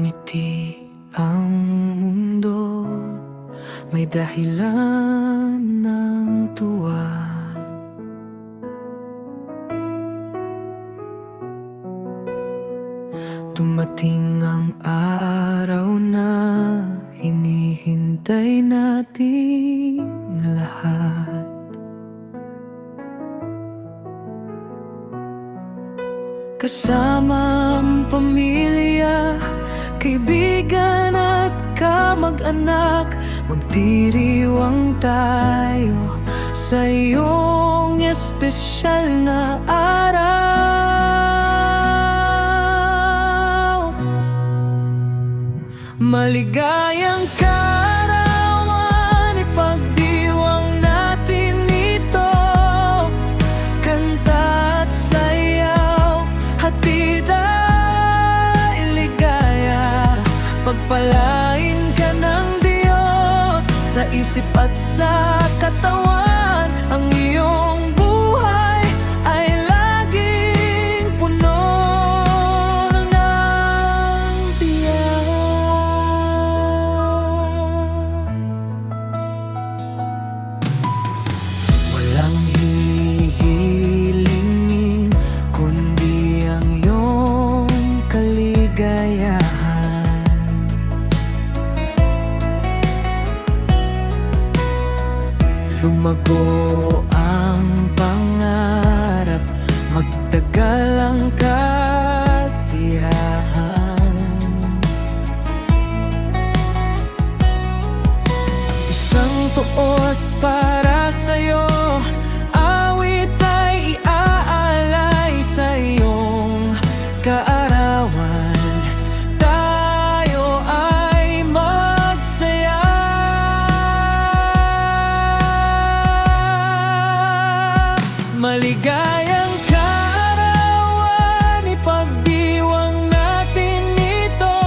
Ngumiti ang mundo, may dahilan ng tuwa. Dumating ang araw na hinihintay natin lahat. Kasama ang pamilya, kaibigan at kamag-anak, magdiriwang tayo sa iyong espesyal na araw. Maligayang kaarawan, ipagdiwang natin ito. Kanta at sayaw, hatid ay ligaya. Pagpalain ka ng Diyos sa isip at sa katawan. Ang iyong buhay ay laging puno ng biyaya. Walang hihilingin kundi ang iyong kaligayahan. Lumago ang pangarap, magtagal ang kasiyahan. Isang tuos para sa'yo, awit ay iaalay sa iyong kaarawan. Tayo ay magsaya. Maligayang kaarawan, ipagdiwang natin ito.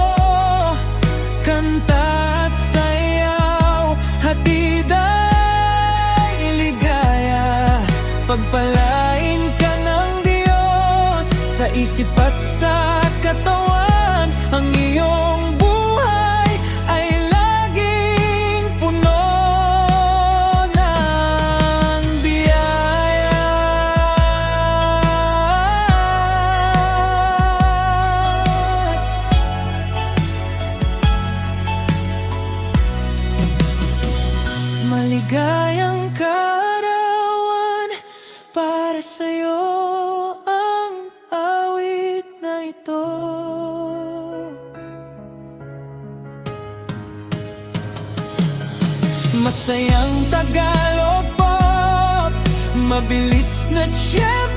Kanta at sayaw, hatid ay ligaya. Pagpalain ka ng Diyos sa isip at sa katawan. Ang iyong buhay ay laging puno ng biyaya. Maligayang kaarawan, para sa'yo ang awit na ito. Masayang Tagalog pop, mabilis na tiyempo.